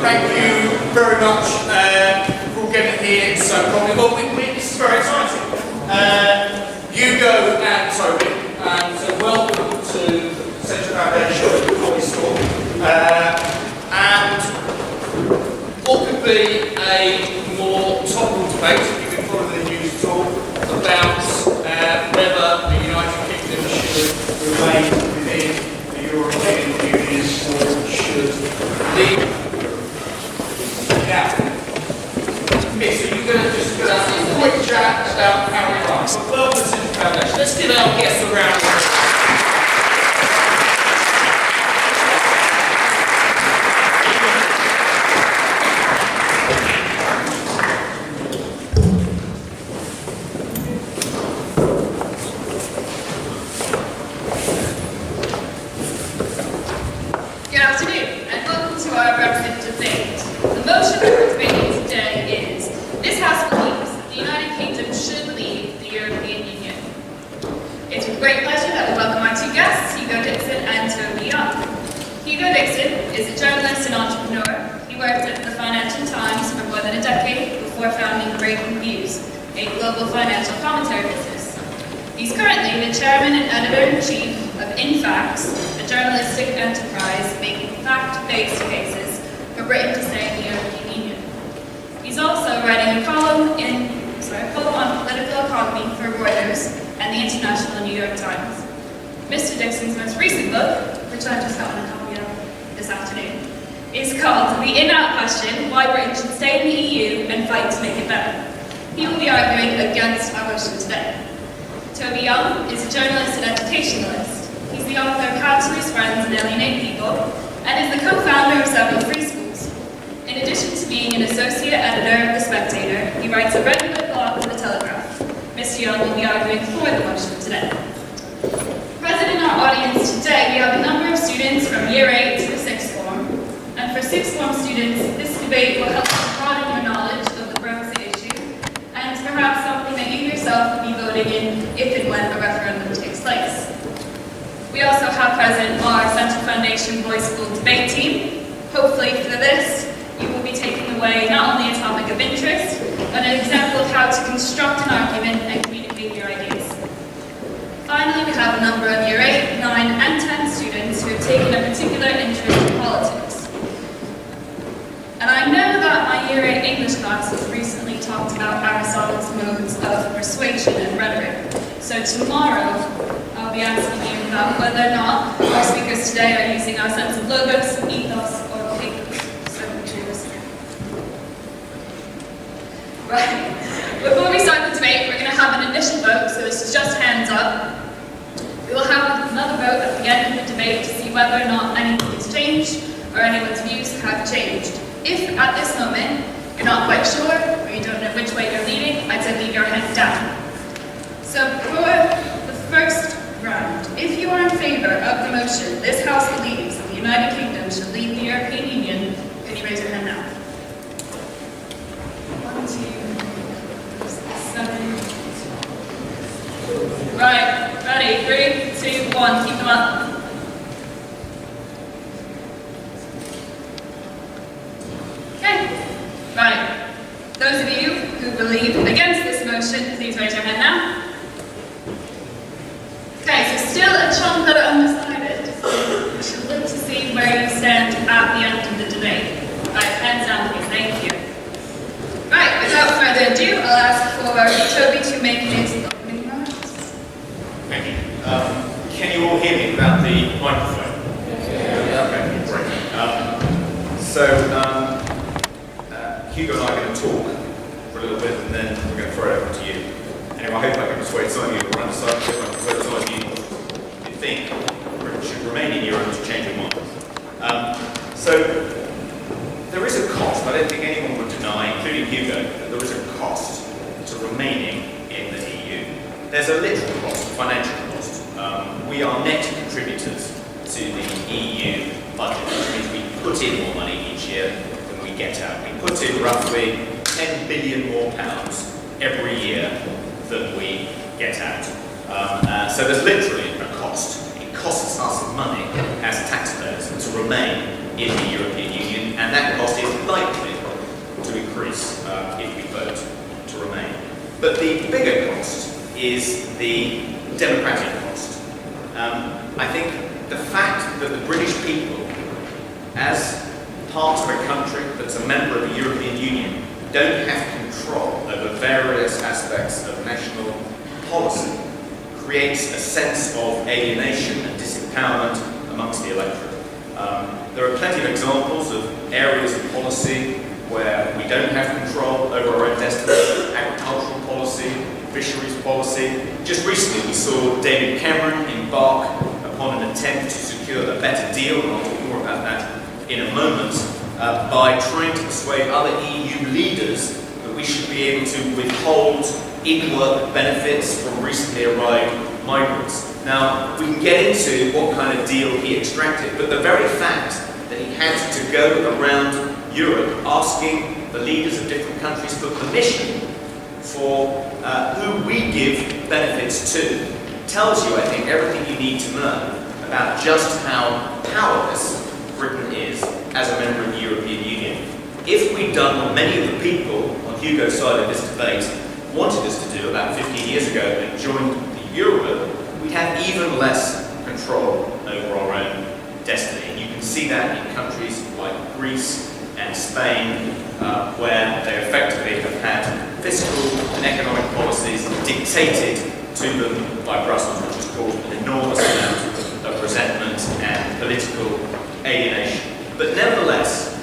thank you very much for getting here so promptly. Well, this is very exciting. Hugo and Toby, and so welcome to Central Foundation Coffee Store. And what could be a more topical debate, if you can follow the news at all, about whether the United Kingdom should remain within the European Union or should leave. Now, so you're going to just have a quick chat about how we run. So welcome to the Foundation. Let's give our guests a round of applause. Good afternoon, and welcome to our Referendum Debate. The motion that we're debating today is, this House believes that the United Kingdom should leave the European Union. It's with great pleasure that we welcome our two guests, Hugo Dixon and Toby Young. Hugo Dixon is a journalist and entrepreneur. He worked at the Financial Times for more than a decade before founding Breaking Views, a global financial commentary business. He's currently the chairman and editor-in-chief of InFacts, a journalistic enterprise making fact-based cases for Britain to stay in the European Union. He's also writing a column on political economy for Reuters and the International New York Times. Mr. Dixon's most recent book, which I just got a copy of this afternoon, is called The In-Out Question: Why Britain Should Stay in the EU and Fight to Make It Better. He will be arguing against our motion today. Toby Young is a journalist and educationalist. He's the author of How to Lose Friends and Alienate People, and is the co-founder of several free schools. In addition to being an associate editor of The Spectator, he writes a regular blog for The Telegraph. Mr. Young will be arguing for the motion today. Present in our audience today, we have a number of students from Year 8 to the 6th form. And for 6th form students, this debate will help you broaden your knowledge of the Brexit issue, and perhaps something that you yourself will be voting in if and when a referendum takes place. We also have present our Central Foundation Voice School debate team. Hopefully for this, you will be taking away not only a topic of interest, but an example of how to construct an argument and communicate your ideas. Finally, we have a number of Year 8, 9, and 10 students who have taken a particular interest in politics. And I know that my Year 8 English class has recently talked about Aristotle's modes of persuasion and rhetoric. So tomorrow, I'll be asking you about whether or not our speakers today are using our sense of logos, ethos, or pathos. So choose. Right. Before we start the debate, we're going to have an initial vote, so this is just hands up. We will have another vote at the end of the debate to see whether or not anything has changed or anyone's views have changed. If at this moment you're not quite sure or you don't know which way you're leaning, I'd say leave your hand down. So for the first round, if you are in favour of the motion, this House believes that the United Kingdom should leave the European Union, could you raise your hand now? 1, 2, 7. Right, ready? 3, 2, 1, keep them up. Okay, right. Those of you who believe against this motion, please raise your hand now. Okay, so still a chunk that are undecided. We should look to see where you stand at the end of the debate. Right, hands down please, thank you. Right, without further ado, I'll ask for Toby to make his opening remarks. Thank you. Can you all hear me without the microphone? Yeah. Okay, great. Hugo and I are going to talk for a little bit and then we're going to throw it over to you. Anyway, I hope I can persuade some of you around the side, I hope I can persuade some of you who think Britain should remain in Europe to change your mind. So, there is a cost, I don't think anyone would deny, including Hugo, that there is a cost to remaining in the EU. There's a literal cost, a financial cost. We are net contributors to the EU budget, which means we put in more money each year than we get out. We put in roughly £10 billion more every year than we get out. So there's literally a cost. It costs us money as taxpayers to remain in the European Union, and that cost is is the democratic cost. I think the fact that the British people, as part of a country that's a member of the European Union, don't have control over various aspects of national policy creates a sense of alienation and disempowerment amongst the electorate. There are plenty of examples of areas of policy where we don't have control over our own destiny: agricultural policy, fisheries policy. Just recently we saw David Cameron embark upon an attempt to secure a better deal, and I'll talk more about that in a moment, by trying to persuade other EU leaders that we should be able to withhold in-work benefits from recently arrived migrants. Now, we can get into what kind of deal he extracted, but the very fact that he had to go around Europe asking the leaders of different countries for permission for who we give benefits to tells you, I think, everything you need to know about just how powerless Britain is as a member of the European Union. If we'd done what many of the people on Hugo's side of this debate wanted us to do about 15 years ago and joined the Euro, we'd have even less control over our own destiny. And you can see that in countries like Greece and Spain, where they effectively have had fiscal and economic policies dictated to them by Brussels, which has caused an enormous amount of resentment and political alienation. But nevertheless,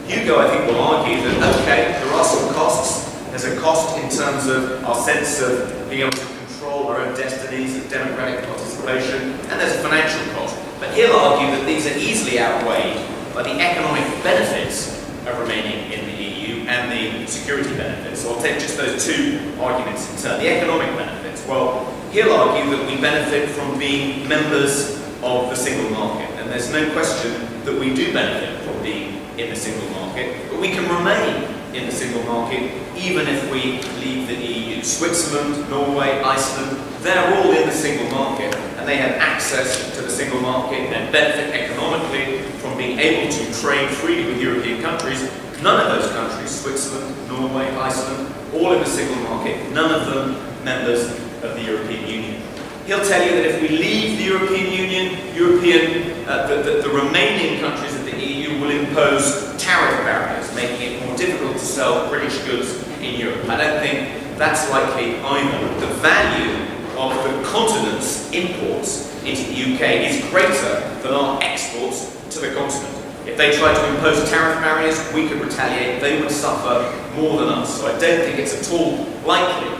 Hugo, I think, will argue that, okay, there are some costs. There's a cost in terms of our sense of being able to control our own destinies and democratic participation, and there's a financial cost. But he'll argue that these are easily outweighed by the economic benefits of remaining in the EU and the security benefits. So I'll take just those two arguments in turn. The economic benefits, well, he'll argue that we benefit from being members of the single market, and there's no question that we do benefit from being in the single market, but we can remain in the single market even if we leave the EU. Switzerland, Norway, Iceland, they're all in the single market, and they have access to the single market and benefit economically from being able to trade freely with European countries. None of those countries, Switzerland, Norway, Iceland, all in the single market, none of them members of the European Union. He'll tell you that if we leave the European Union, the remaining countries of the EU will impose tariff barriers, making it more difficult to sell British goods in Europe. I don't think that's likely either. The value of the continent's imports into the UK is greater than our exports to the continent. If they tried to impose tariff barriers, we could retaliate. They would suffer more than us. So I don't think it's at all likely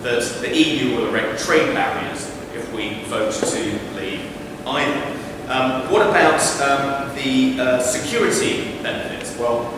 that the EU will erect trade barriers if we vote to leave either. What about the security benefits? Well,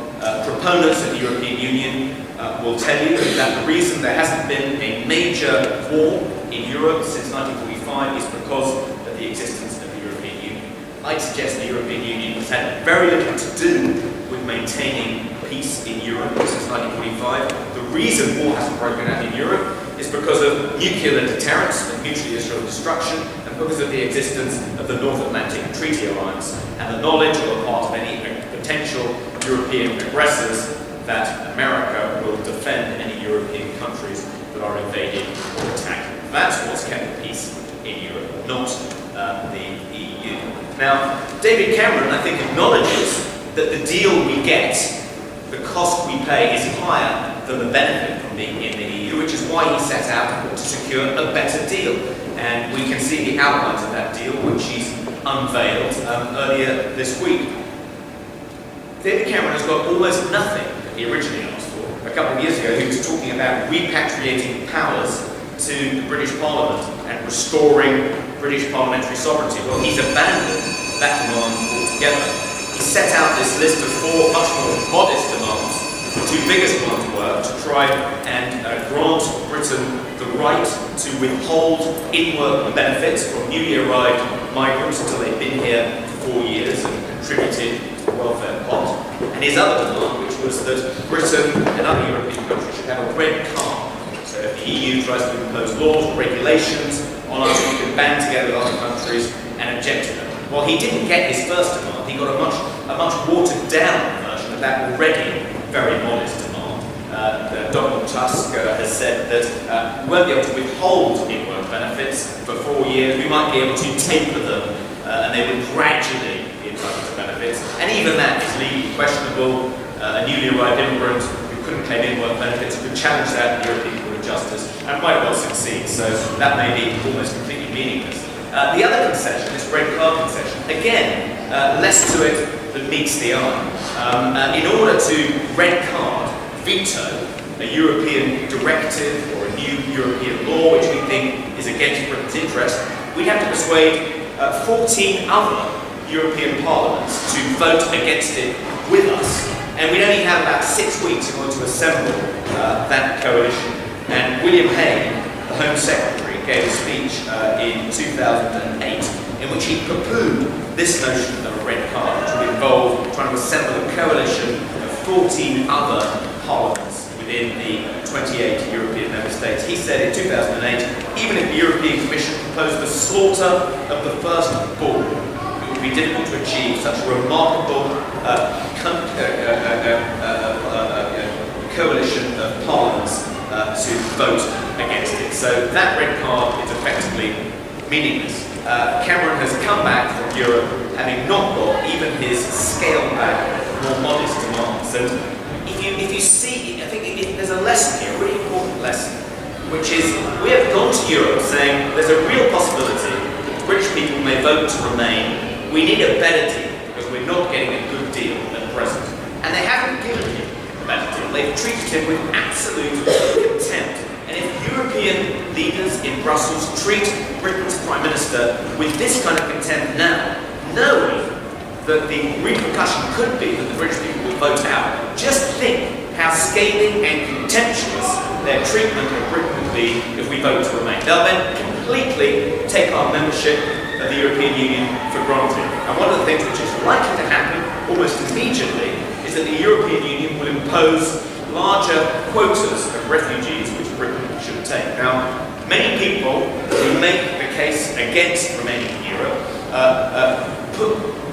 proponents of the European Union will tell you that the reason there hasn't been a major war in Europe since 1945 is because of the existence of the European Union. I'd suggest the European Union has had very little to do with maintaining peace in Europe since 1945. The reason war hasn't broken out in Europe is because of nuclear deterrence and mutually assured destruction, and because of the existence of the North Atlantic Treaty Alliance and the knowledge on the part of any potential European aggressors that America will defend any European countries that are invaded or attacked. That's what's kept peace in Europe, not the EU. Now, David Cameron, I think, acknowledges that the deal we get, the cost we pay, is higher than the benefit from being in the EU, which is why he set out to secure a better deal. And we can see the outlines of that deal, which he's unveiled earlier this week. David Cameron has got almost nothing that he originally asked for. A couple of years ago, he was talking about repatriating powers to the British Parliament and restoring British parliamentary sovereignty. Well, he's abandoned that demand altogether. He set out this list of 4 much more modest demands. The 2 biggest ones were to try and grant Britain the right to withhold in-work benefits from newly arrived migrants until they've been here for 4 years and contributed to the welfare pot. And his other demand, which was that Britain and other European countries should have a red card. So if the EU tries to impose laws or regulations on us, we can band together with other countries and object to them. Well, he didn't get his first demand. He got a much watered-down version of that already very modest demand. Donald Tusk has said that we won't be able to withhold in-work benefits for 4 years. We might be able to taper them, and they would gradually be entitled to benefits. And even that is legally questionable. A newly arrived immigrant who couldn't claim in-work benefits could challenge that in the European Court of Justice and might well succeed. So that may be almost completely meaningless. The other concession, this red card concession, again, less to it than meets the eye. In order to red card, veto a European directive or a new European law which we think is against Britain's interest, we'd have to persuade 14 other European parliaments to vote against it with us. And we'd only have about 6 weeks in order to assemble that coalition. And William Hague, the Home Secretary, gave a speech in 2008 in which he poo-pooed this notion of a red card, which would involve trying to assemble a coalition of 14 other parliaments within the 28 European member states. He said in 2008, even if the European Commission proposed the slaughter of the first bull, it would be difficult to achieve such a remarkable coalition of parliaments to vote against it. So that red card is effectively meaningless. Cameron has come back from Europe having not got even his scaled back, more modest demands. So if you see, I think there's a lesson here, a really important lesson, which is we have gone to Europe saying there's a real possibility that British people may vote to remain. We need a better deal because we're not getting a good deal at present. And they haven't given him a better deal. They've treated him with absolute contempt. And if European leaders in Brussels treat Britain's Prime Minister with this kind of contempt now, knowing that the repercussion could be that the British people will vote out, just think how scathing and contemptuous their treatment of Britain would be if we vote to remain. They'll then completely take our membership of the European Union for granted. And one of the things which is likely to happen almost immediately is that the European Union will impose larger quotas of refugees which Britain should take. Now, many people who make the case against remaining in Europe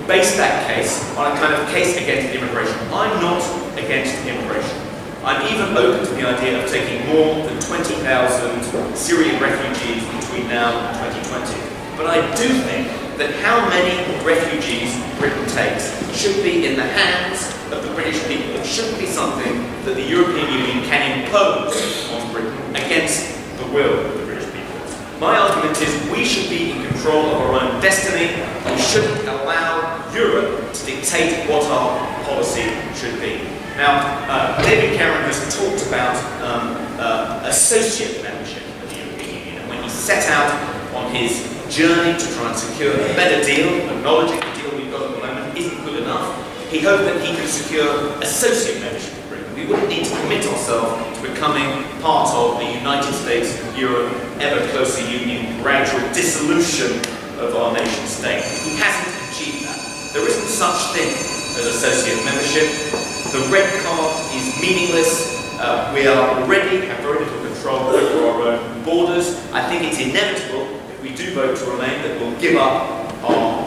base that case on a kind of case against immigration. I'm not against immigration. I'm even open to the idea of taking more than 20,000 Syrian refugees between now and 2020. But I do think that how many refugees Britain takes should be in the hands of the British people. It shouldn't be something that the European Union can impose on Britain against the will of the British people. My argument is we should be in control of our own destiny. We shouldn't allow Europe to dictate what our policy should be. Now, David Cameron has talked about associate membership of the European Union, and when he set out on his journey to try and secure a better deal, acknowledging the deal we've got at the moment isn't good enough, he hoped that he could secure associate membership of Britain. We wouldn't need to commit ourselves to becoming part of the United States, Europe, ever closer union, gradual dissolution of our nation state. He hasn't achieved that. There isn't such thing as associate membership. The red card is meaningless. We are already have very little control over our own borders. I think it's inevitable if we do vote to remain that we'll give up our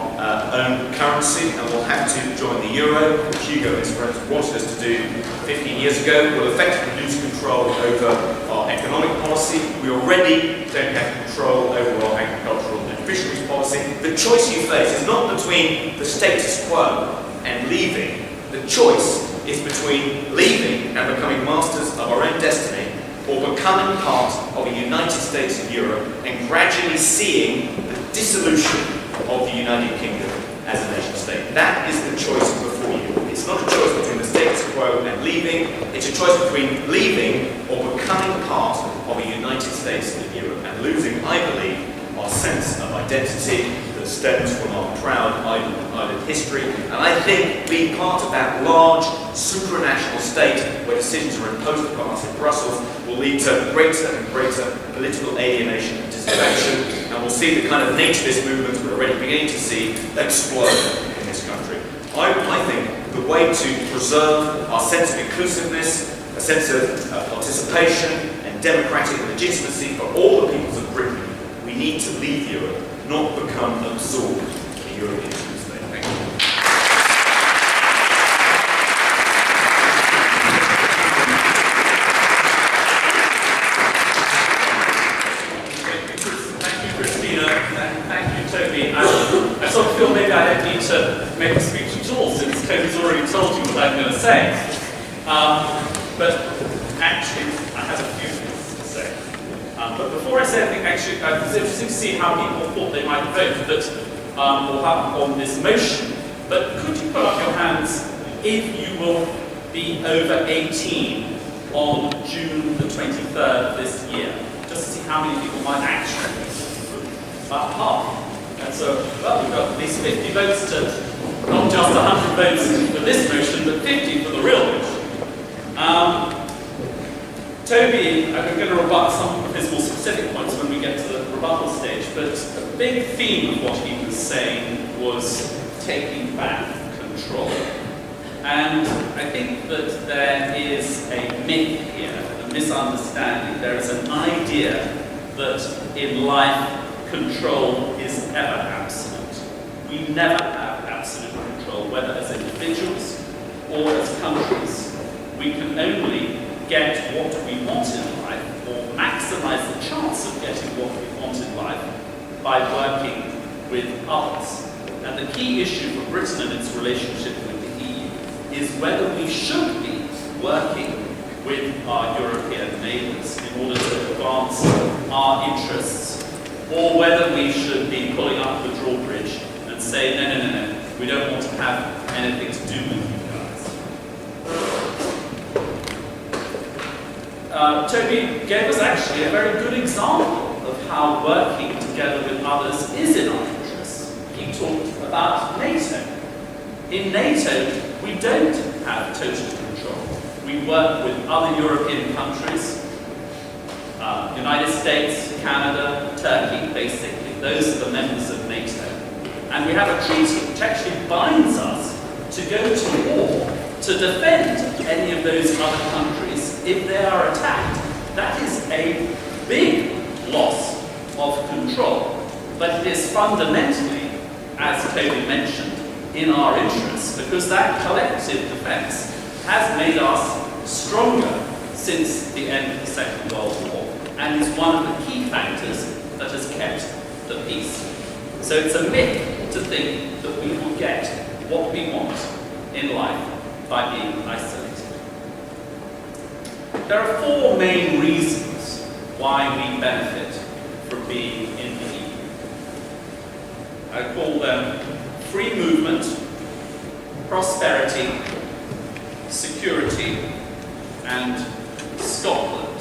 own currency and we'll have to join the euro, which Hugo and his friends wanted us to do 15 years ago. We'll effectively lose control over our economic policy. We already don't have control over our agricultural and fisheries policy. The choice you face is not between the status quo and leaving. The choice is between leaving and becoming masters of our own destiny or becoming part of a United States of Europe and gradually seeing the dissolution of the United Kingdom as a nation state. That is the choice before you. It's not a choice between the status quo and leaving. It's a choice between leaving or becoming part of a United States of Europe and losing, I believe, our sense of identity that stems from our proud island history. And I think being part of that large supranational state where decisions are imposed upon us in Brussels will lead to greater and greater political alienation and dissatisfaction, and we'll see the kind of nativist movements we're already beginning to see explode in this country. I think the way to preserve our sense of inclusiveness, a sense of participation and democratic legitimacy for all the peoples of Britain, we need to leave Europe, not become absorbed in the European state. Thank you. I'm going to say. But actually, I have a few things to say. But before I say anything, actually, it's interesting to see how people thought they might vote on this motion. But could you put up your hands if you will be over 18 on June the 23rd this year? Just to see how many people might actually be. About half. And so, well, we've got at least 50 votes to, not just 100 votes for this motion, but 50 for the real motion. Toby, I'm going to rebut some of his more specific points when we get to the rebuttal stage, but a big theme of what he was saying was taking back control. And I think that there is a myth here, a misunderstanding. There is an idea that in life, control is ever absolute. We never have absolute control, whether as individuals or as countries. We can only get what we want in life, or maximize the chance of getting what we want in life, by working with others. And the key issue for Britain and its relationship with the EU is whether we should be working with our European neighbours in order to advance our interests, or whether we should be pulling up the drawbridge and say, no, we don't want to have anything to do with you guys. Toby gave us actually a very good example of how working together with others is in our interests. He talked about NATO. In NATO, we don't have total control. We work with other European countries, United States, Canada, Turkey, basically. Those are the members of NATO. And we have a treaty which actually binds us to go to war to defend any of those other countries if they are attacked. That is a big loss of control. But it is fundamentally, as Toby mentioned, in our interests, because that collective defence has made us stronger since the end of the Second World War, and is one of the key factors that has kept the peace. So it's a myth to think that we will get what we want in life by being isolated. There are four main reasons why we benefit from being in the EU. I call them free movement, prosperity, security, and Scotland.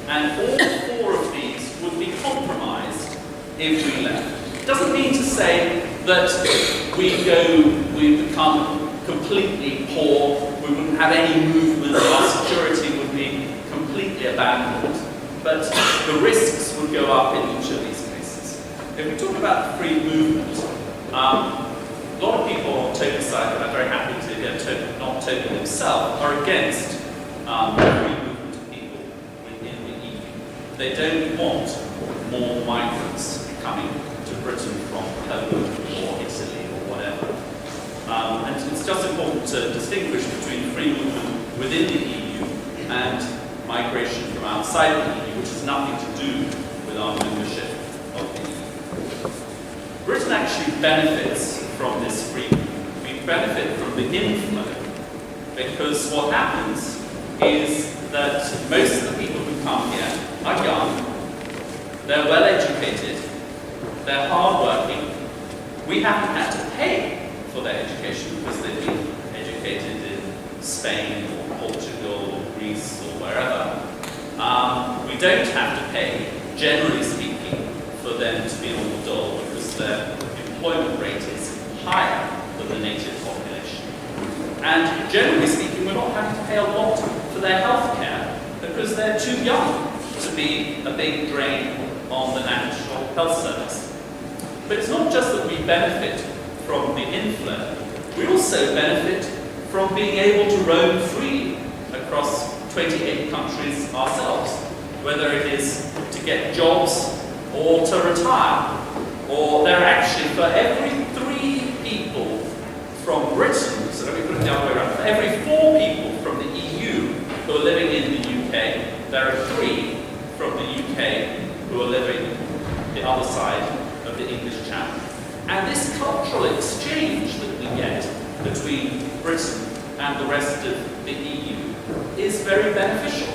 And all four of these would be compromised if we left. It doesn't mean to say that we become completely poor, we wouldn't have any movement, our security would be completely abandoned. But the risks would go up in each of these cases. If we talk about free movement, a lot of people on Toby's side, and I'm very happy to hear not Toby himself, are against free movement of people within the EU. They don't want more migrants coming to Britain from Poland or Italy or whatever. And it's just important to distinguish between free movement within the EU and migration from outside the EU, which has nothing to do with our membership of the EU. Britain actually benefits from this free movement. We benefit from the inflow, because what happens is that most of the people who come here are young, they're well educated, they're hard-working. We haven't had to pay for their education because they've been educated in Spain or Portugal or Greece or wherever. We don't have to pay, generally speaking, for them to be on the dole because their employment rate is higher than the native population. And generally speaking, we're not having to pay a lot for their health care because they're too young to be a big drain on the National Health Service. But it's not just that we benefit from the inflow, we also benefit from being able to roam freely across 28 countries ourselves, whether it is to get jobs or to retire. Or there are actually, for every 3 people from Britain, so let me put it the other way around, for every 4 people from the EU who are living in the UK, there are 3 from the UK who are living the other side of the English Channel. And this cultural exchange that we get between Britain and the rest of the EU is very beneficial.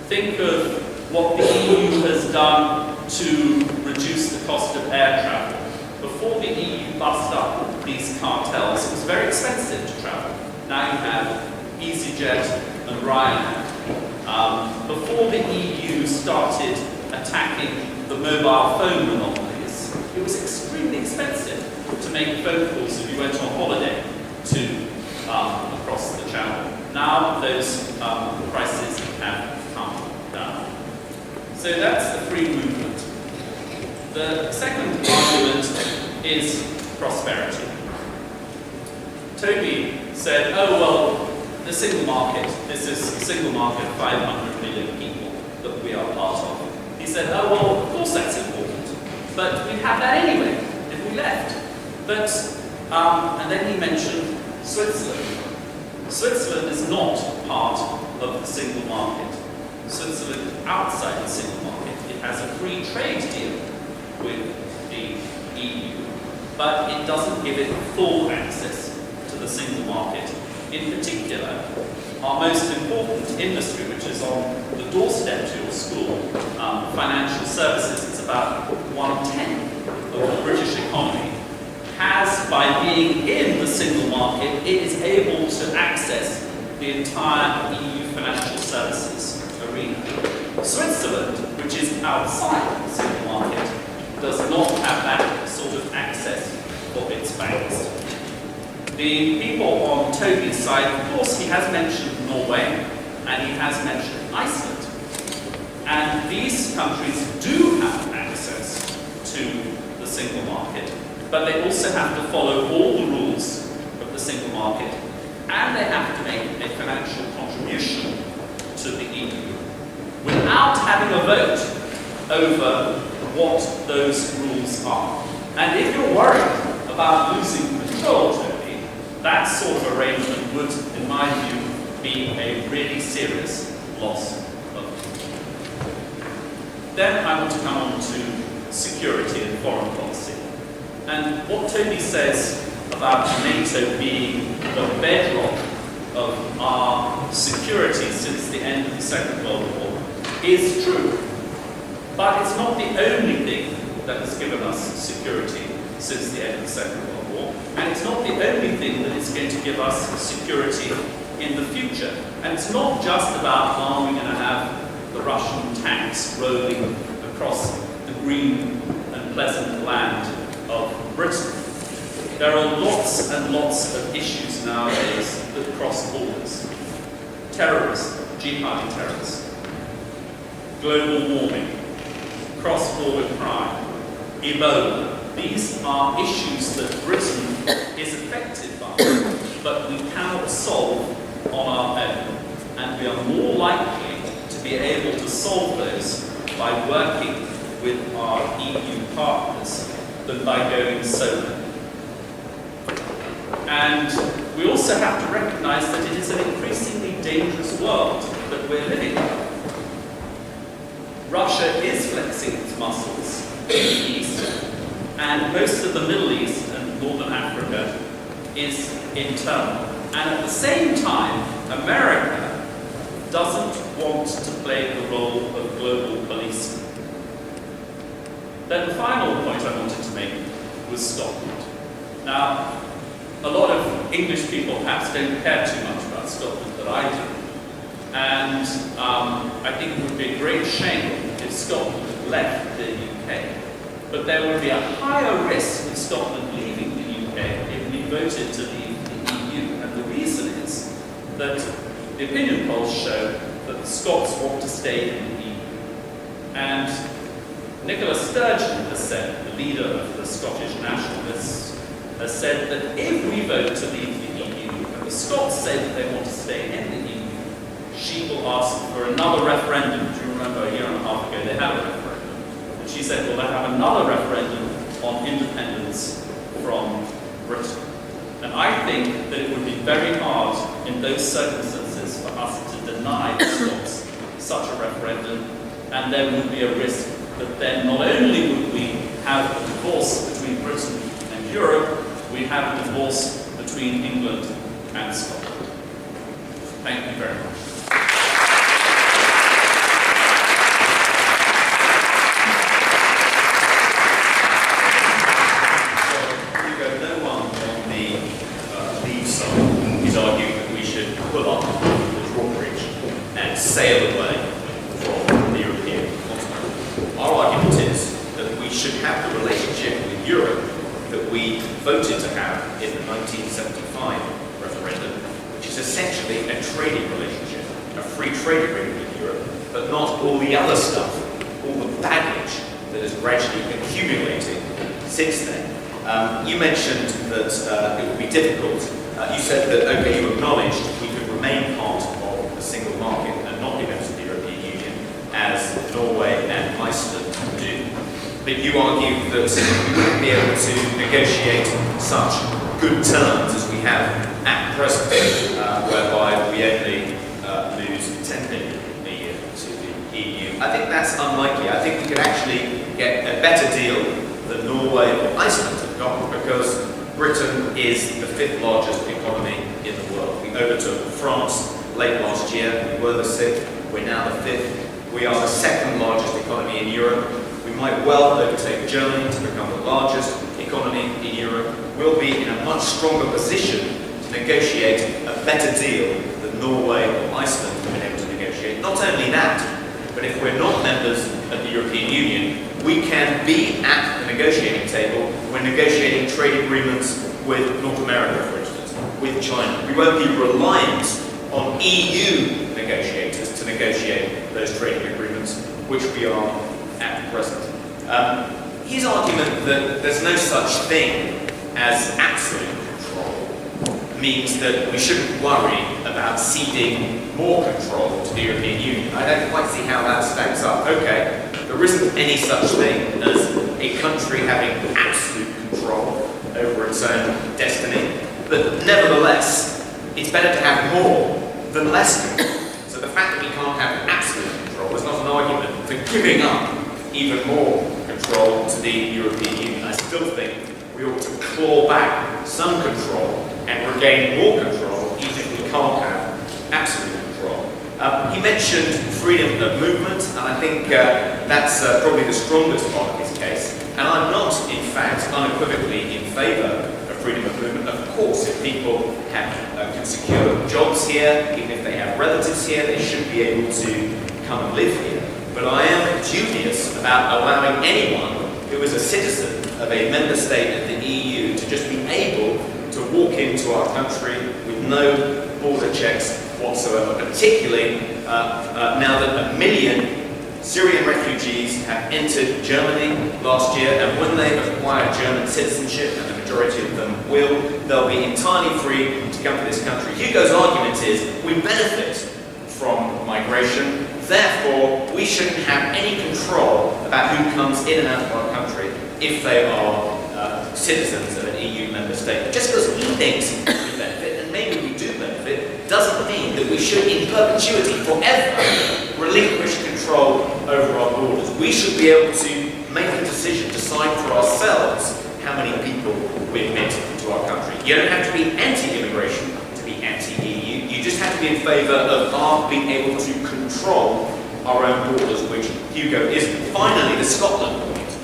Think of what the EU has done to reduce the cost of air travel. Before the EU bust up these cartels, it was very expensive to travel. Now you have EasyJet and Ryanair. Before the EU started attacking the mobile phone monopolies, it was extremely expensive to make phone calls if you went on holiday to across the channel. Now those prices have come down. So that's the free movement. The second argument is prosperity. Toby said, oh well, the single market, this is a single market of 500 million people that we are part of. He said, oh well, of course that's important, but we'd have that anyway if we left. But, and then he mentioned Switzerland. Switzerland is not part of the single market. Switzerland is outside the single market. It has a free trade deal with the EU, but it doesn't give it full access to the single market. In particular, our most important industry, which is on the doorstep to your school, financial services, it's about 1/10 of the British economy, has, by being in the single market, it is able to access the entire EU financial services arena. Switzerland, which is outside the single market, does not have that sort of access for its banks. The people on Toby's side, of course, he has mentioned Norway and he has mentioned Iceland. And these countries do have access to the single market, but they also have to follow all the rules of the single market, and they have to make a financial contribution to the EU without having a vote over what those rules are. And if you're worried about losing control, Toby, that sort of arrangement would, in my view, be a really serious loss of control. Then I want to come on to security and foreign policy. And what Toby says about NATO being the bedrock of our security since the end of the Second World War is true. But it's not the only thing that has given us security since the end of the Second World War. And it's not the only thing that is going to give us security in the future. And it's not just about, are we going to have the Russian tanks rolling across the green and pleasant land of Britain. There are lots and lots of issues nowadays that cross borders. Terrorism, jihadi terrorism, global warming, cross-border crime, Ebola. These are issues that Britain is affected by, but we cannot solve on our own. And we are more likely to be able to solve those by working with our EU partners than by going solo. And we also have to recognize that it is an increasingly dangerous world that we're living in. Russia is flexing its muscles in the East, and most of the Middle East and Northern Africa is in turmoil. And at the same time, America doesn't want to play the role of global policeman. Then the final point I wanted to make was Scotland. Now, a lot of English people perhaps don't care too much about Scotland, but I do. And I think it would be a great shame if Scotland left the UK. But there would be a higher risk of Scotland leaving the UK if we voted to leave the EU. And the reason is that the opinion polls show that the Scots want to stay in the EU. And Nicola Sturgeon has said, the leader of the Scottish Nationalists, has said that if we vote to leave the EU, and the Scots say that they want to stay in the EU, she will ask for another referendum. Do you remember a year and a half ago they had a referendum? And she said, well, they have another referendum on independence from Britain. And I think that it would be very hard in those circumstances for us to deny the Scots such a referendum, and there would be a risk that then not only would we have a divorce between Britain and Europe, we'd have a divorce between England and Scotland. embark on the drawbridge and sail away from the European continent. Our argument is that we should have the relationship with Europe that we voted to have in the 1975 referendum, which is essentially a trading relationship, a free trade agreement with Europe, but not all the other stuff, all the baggage that has gradually accumulated since then. You mentioned that it would be difficult. You said that, okay, you acknowledged we could remain part of the single market and not be members of the European Union, as Norway and Iceland do. But you argue that we wouldn't be able to negotiate such good terms as we have at present, whereby we only lose 10 billion a year to the EU. I think that's unlikely. I think we could actually get a better deal than Norway or Iceland have got, because Britain is the 5th largest economy in the world. We overtook France late last year. We were the 6th. We're now the 5th. We are the 2nd largest economy in Europe. We might well overtake Germany to become the largest economy in Europe. We'll be in a much stronger position to negotiate a better deal than Norway or Iceland have been able to negotiate. Not only that, but if we're not members of the European Union, we can be at the negotiating table when negotiating trade agreements with North America, for instance, with China. We won't be reliant on EU negotiators to negotiate those trading agreements, which we are at present. His argument that there's no such thing as absolute control means that we shouldn't worry about ceding more control to the European Union. I don't quite see how that stacks up. Okay, there isn't any such thing as a country having absolute control over its own destiny, but nevertheless, it's better to have more than less control. So the fact that we can't have absolute control is not an argument for giving up even more control to the European Union. I still think we ought to claw back some control and regain more control, even if we can't have absolute control. He mentioned freedom of movement, and I think that's probably the strongest part of his case. And I'm not, in fact, unequivocally in favour of freedom of movement. Of course, if people can secure jobs here, even if they have relatives here, they should be able to come and live here. But I am dubious about allowing anyone who is a citizen of a member state of the EU to just be able to walk into our country with no border checks whatsoever, particularly now that 1 million Syrian refugees have entered Germany last year, and when they acquire German citizenship, and the majority of them will, they'll be entirely free to come to this country. Hugo's argument is we benefit from migration, therefore we shouldn't have any control about who comes in and out of our country if they are citizens of an EU member state. Just because he thinks we benefit, and maybe we do benefit, doesn't mean that we should in perpetuity forever relinquish control over our borders. We should be able to make the decision, decide for ourselves how many people we admit to our country. You don't have to be anti-immigration to be anti-EU. You just have to be in favour of our being able to control our own borders, which Hugo isn't. Finally, the Scotland point.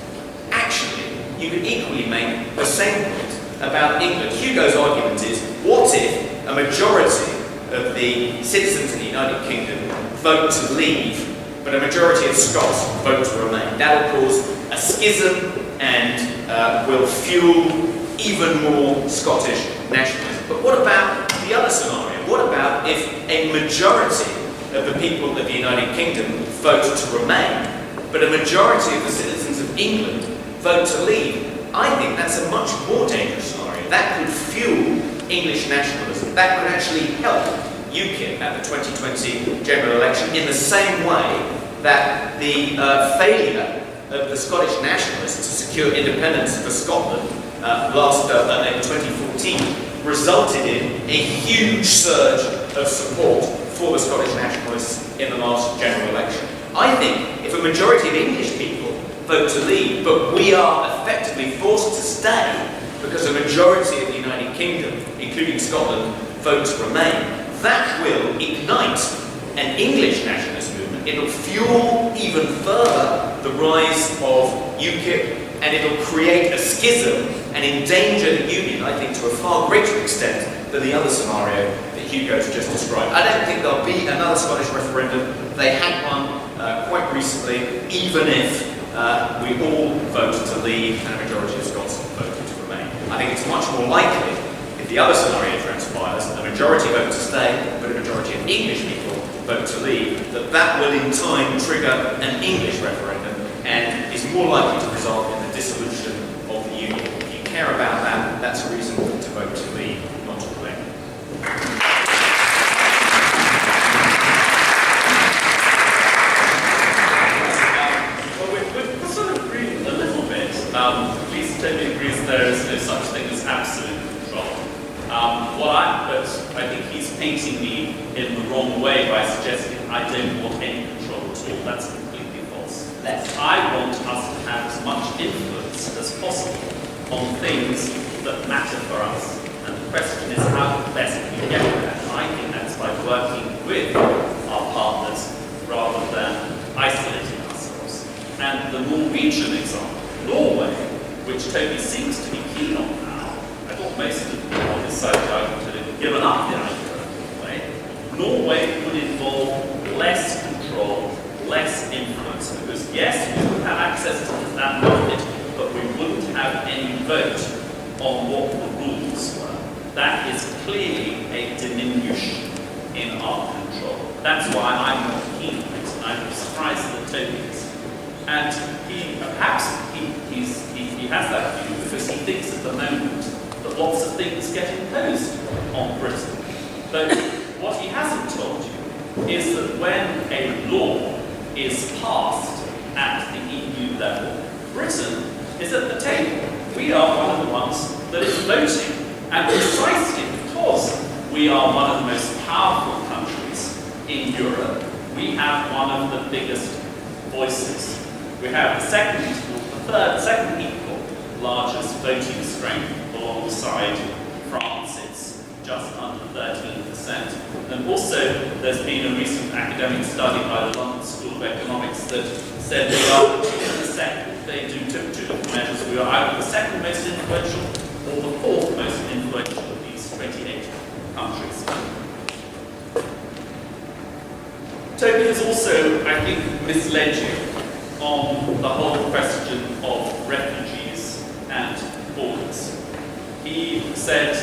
Actually, you could equally make the same point about England. Hugo's argument is, what if a majority of the citizens in the United Kingdom vote to leave, but a majority of Scots vote to remain? That'll cause a schism and will fuel even more Scottish nationalism. But what about the other scenario? What about if a majority of the people of the United Kingdom vote to remain, but a majority of the citizens of England vote to leave? I think that's a much more dangerous scenario. That could fuel English nationalism. That could actually help UKIP at the 2020 general election in the same way that the failure of the Scottish nationalists to secure independence for Scotland in 2014 resulted in a huge surge of support for the Scottish nationalists in the last general election. I think if a majority of English people vote to leave, but we are effectively forced to stay because a majority of the United Kingdom, including Scotland, vote to remain, that will ignite an English nationalist movement. It'll fuel even further the rise of UKIP, and it'll create a schism and endanger the Union, I think, to a far greater extent than the other scenario that Hugo's just described. I don't think there'll be another Scottish referendum. They had one quite recently, even if we all vote to leave and a majority of Scots vote to remain. I think it's much more likely, if the other scenario transpires, a majority vote to stay, but a majority of English people vote to leave, that will in time trigger an English referendum and is more likely to result in the dissolution of the Union. If you care about that, that's a reason to vote to leave, not to remain. Well, we're sort of agreeing a little bit. At least Toby agrees there is no such thing as absolute control. But I think he's painting me in the wrong way by suggesting I don't want any control at all. That's completely false. I want us to have as much influence as possible on things that matter for us. And the question is how best we get there. And I think that's by working with our partners rather than isolating ourselves. And the Norwegian example, Norway, which Toby seems to be keen on now, I thought most of his side argument had given up the idea of Norway. Norway would involve less control, less influence, because yes, we would have access to that market, but we wouldn't have any vote on what the rules were. That is clearly a diminution in our control. That's why I'm not keen on it, and I'm surprised that Toby is. And he has that view because he thinks at the moment that lots of things get imposed on Britain. But what he hasn't told you is that when a law is passed at the EU level, Britain is at the table. We are one of the ones that is voting. And precisely because we are one of the most powerful countries in Europe, we have one of the biggest voices. We have the second equal largest voting strength alongside France. It's just under 13%. And also, there's been a recent academic study by the London School of Economics that said we are in the second, they took two different measures, we are either the second most influential or the fourth most influential of these 28 countries. Toby has also, I think, misled you on the whole question of refugees and borders. He said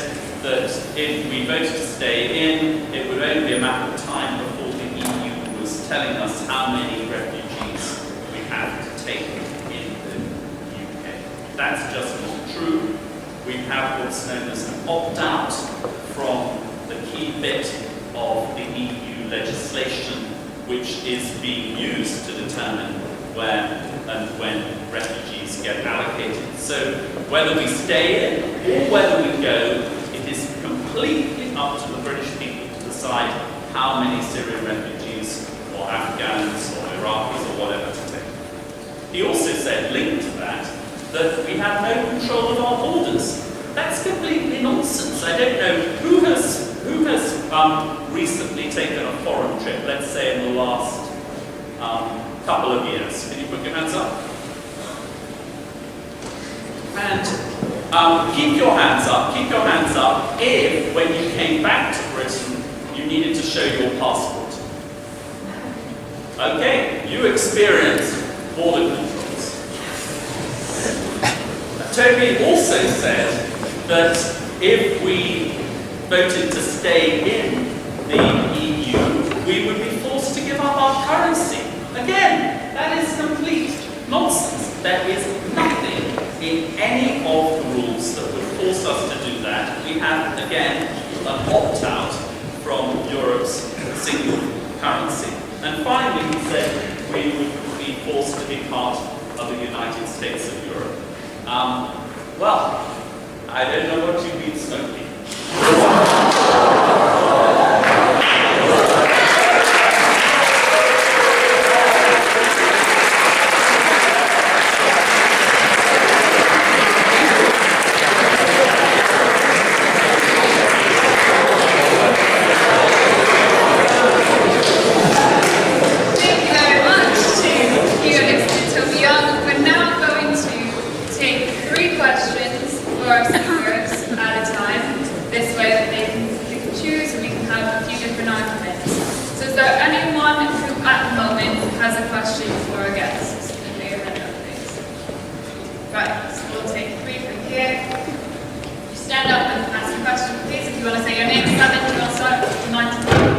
that if we voted to stay in, it would only be a matter of time before the EU was telling us how many refugees we have to take in the UK. That's just not true. We have what's known as an opt-out from the key bit of the EU legislation, which is being used to determine where and when refugees get allocated. So whether we stay in or whether we go, it is completely up to the British people to decide how many Syrian refugees or Afghans or Iraqis or whatever to take. He also said, linked to that we have no control of our borders. That's completely nonsense. I don't know who has recently taken a foreign trip, let's say in the last couple of years. Can you put your hands up? And keep your hands up if, when you came back to Britain, you needed to show your passport. Okay, you experienced border controls. Toby also said that if we voted to stay in the EU, we would be forced to give up our currency. Again, that is complete nonsense. There is nothing in any of the rules that would force us to do that. We have, again, an opt-out from Europe's single currency. And finally, he said we would be forced to be part of the United States of Europe. Well, I don't know what you've been smoking. Thank you very much to Hugo Dixon and Toby Young. We're now going to take 3 questions for our speakers at a time. is there anyone who at the moment has a question for our guests? And may your hand up, please. Right, so we'll take 3 from here. You stand up and ask your question, please. If you want to say your name, Seven, we'll start with 9.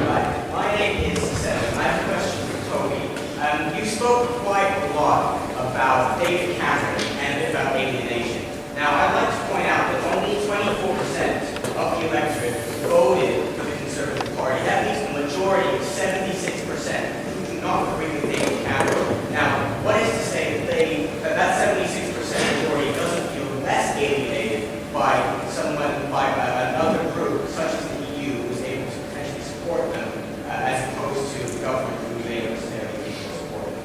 Right. My name is Seven. I have a question for Toby. You spoke quite a lot about data gathering and about alienation. Now, I'd like to point out that only 24% of the electorate voted for the Conservative Party. That means the majority of 76% who do not agree with data gathering. Now, what is to say that that 76% majority doesn't feel less alienated by another group, such as the EU, who is able to potentially support them, as opposed to the government who may necessarily support them?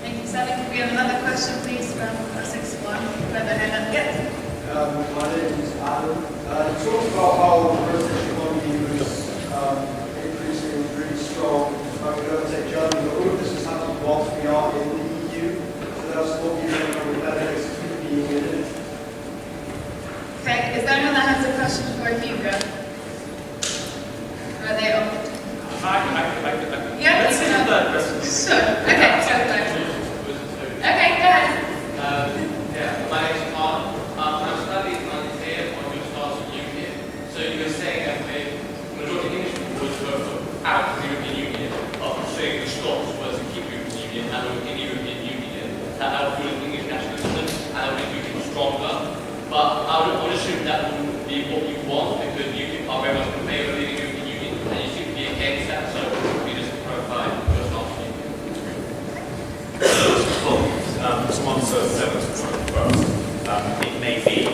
Thank you, Seven. Can we have another question, please, from 6-1? Whoever hand up gets. My name is Adam. You talked about how the British economy was increasing really strong. I'm going to take Germany, but all of this has happened whilst we are in the EU. So that's what you think of the benefits of being in it. Okay, is there anyone that has a question for Hugo? Are they on? Yeah, Let's you take can the third question. Sure. Okay, so okay, go ahead. My name is Khan. I'm studying here on your stars in UK. So you're saying that the majority English people would vote out of the European Union, of saying the Scots were to keep European Union and within the European Union, that would fuel English nationalism and that would make people stronger. But I would assume that wouldn't be what you want because you are very much in favour of leaving the European Union and you seem to be against that. So we just clarify your stance on Someone says 7 to 21st. It may be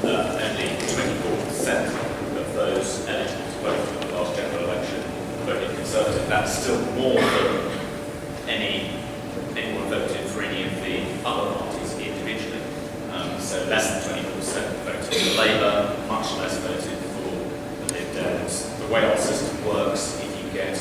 that only 24% of those eligible to vote in the last general election voted Conservative. That's still more than anyone voted for any of the other parties individually. So less than 24% voted for Labour, much less voted for the Lib Dems. The way our system works, if you get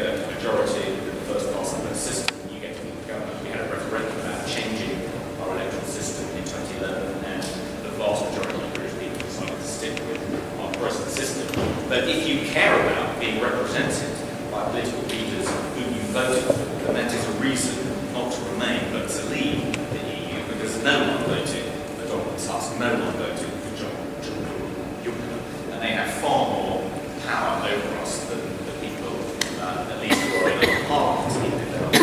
a majority in the first pass of the system, you get to be the government. We had a referendum about changing our electoral system in 2011, and the vast majority of British people decided to stick with our present system. But if you care about being represented by political leaders who you voted for, then that is a reason not to remain, but to leave the EU, because no one voted for Donald Tusk, no one voted for John Juncker, and they have far more power over us than the people, at least who are in our parliament, even if they're not of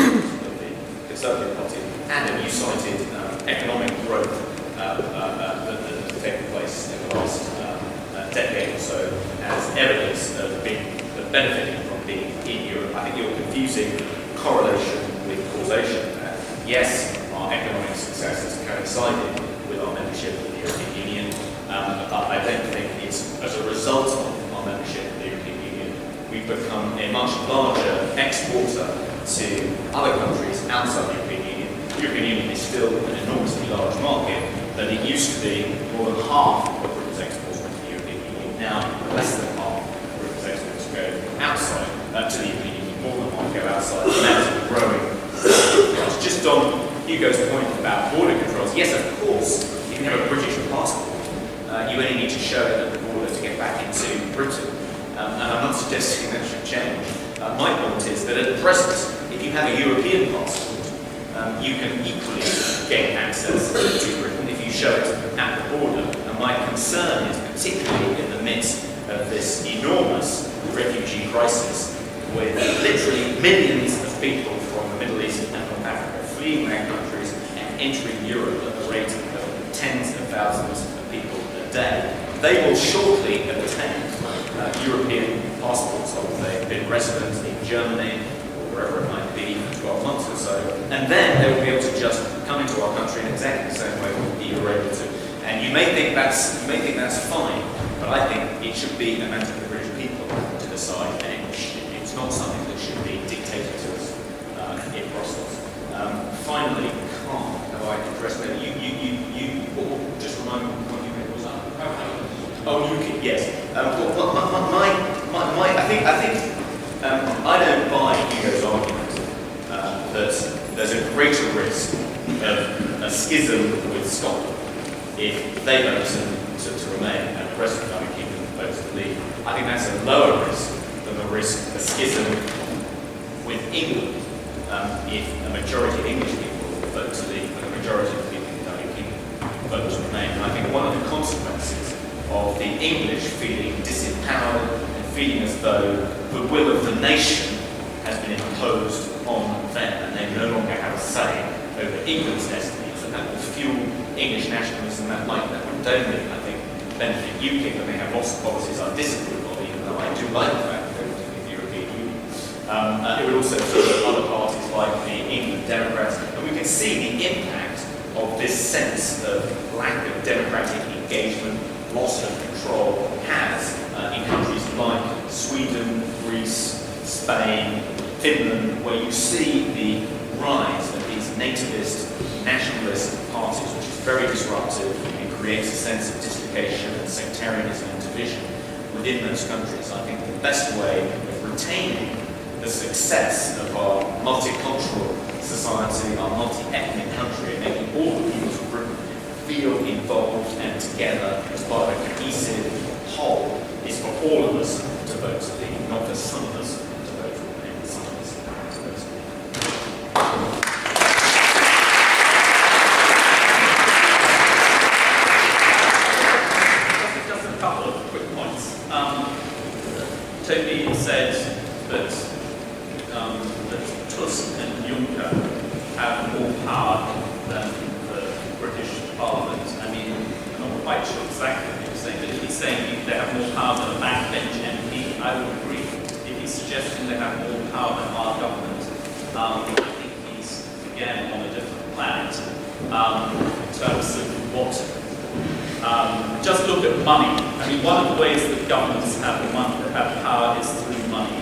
the Conservative Party. And you cited economic growth that has taken place in the last decade or so as evidence of benefiting from being in Europe. I think you're confusing correlation with causation there. Yes, our economic success has coincided with our membership of the European Union, but I don't think it's as a result of our membership of the European Union we've become a much larger exporter to other countries outside the European Union. The European Union is still an enormously large market, but it used to be more than half of Britain's exports went to the European Union. Now, less than half of Britain's exports go outside to the European Union, more than half go outside, and that is growing. Just on Hugo's point about border controls, yes, of course, you can have a British passport. You only need to show it at the border to get back into Britain. And I'm not suggesting that should change. My point is that at present, if you have a European passport, you can equally gain access to Britain if you show it at the border. And my concern is particularly in the midst of this enormous refugee crisis, with literally millions of people from the Middle East and North Africa fleeing their countries and entering Europe at the rate of tens of thousands of people a day. They will shortly obtain European passports after they've been resident in Germany or wherever it might be for 12 months or so, and then they will be able to just come into our country in exactly the same way that you were able to. And you may think that's fine, but I think it should be a matter of the British people to decide, and it's not something that should be dictated to us in Brussels. Finally, have I addressed that? You just remind me what you meant was that? Oh, UKIP, yes. I don't buy Hugo's argument that there's a greater risk of a schism with Scotland if they vote to remain and the rest of the United Kingdom votes to leave. I think that's a lower risk than the risk of schism with England if a majority of English people vote to leave and a majority of people in the United Kingdom vote to remain. And I think one of the consequences of the English feeling disempowered and feeling as though the will of the nation has been imposed on them and they no longer have a say over England's destinies, and that will fuel English nationalism. That would only, I think, benefit UKIP, and they have lots of policies I disapprove of, even though I do like the fact that they're in the European Union. It would also fuel other parties like the England Democrats, and we can see the impact of this sense of lack of democratic engagement, loss of control has in countries like Sweden, Greece, Spain, Finland, where you see the rise of these nativist, nationalist parties, which is very disruptive and creates a sense of dislocation and sectarianism and division within those countries. I think the best way of retaining the success of our multicultural society, our multi-ethnic country, and making all the peoples of Britain feel involved and together as part of a cohesive whole is for all of us to vote to leave, not for some of us to vote for remain, and some of us to vote to leave. Just a couple of quick points. Toby said that Tusk and Juncker have more power than the British Parliament. I mean, I'm not quite sure exactly what he was saying, but if he's saying they have more power than a backbench MP, I would agree. If he's suggesting they have more power than our government, I think he's, again, on a different planet in terms of what. Just look at money. I mean, one of the ways that governments have power is through money.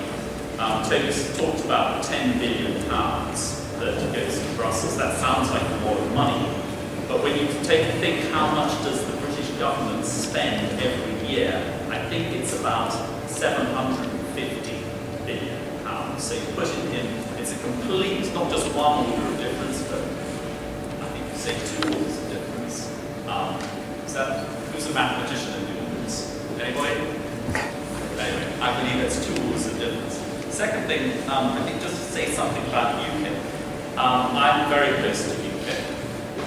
Toby's talked about £10 billion that goes to Brussels. That sounds like a lot of money. But when you take a think, how much does the British government spend every year? I think it's about £750 billion. So you put it in, it's a complete, it's not just one order of difference, but I think you say two orders of difference. Who's a mathematician in the audience? Anybody? Anyway, I believe that's two orders of difference. Second thing, I think just to say something about UKIP. I'm very close to UKIP.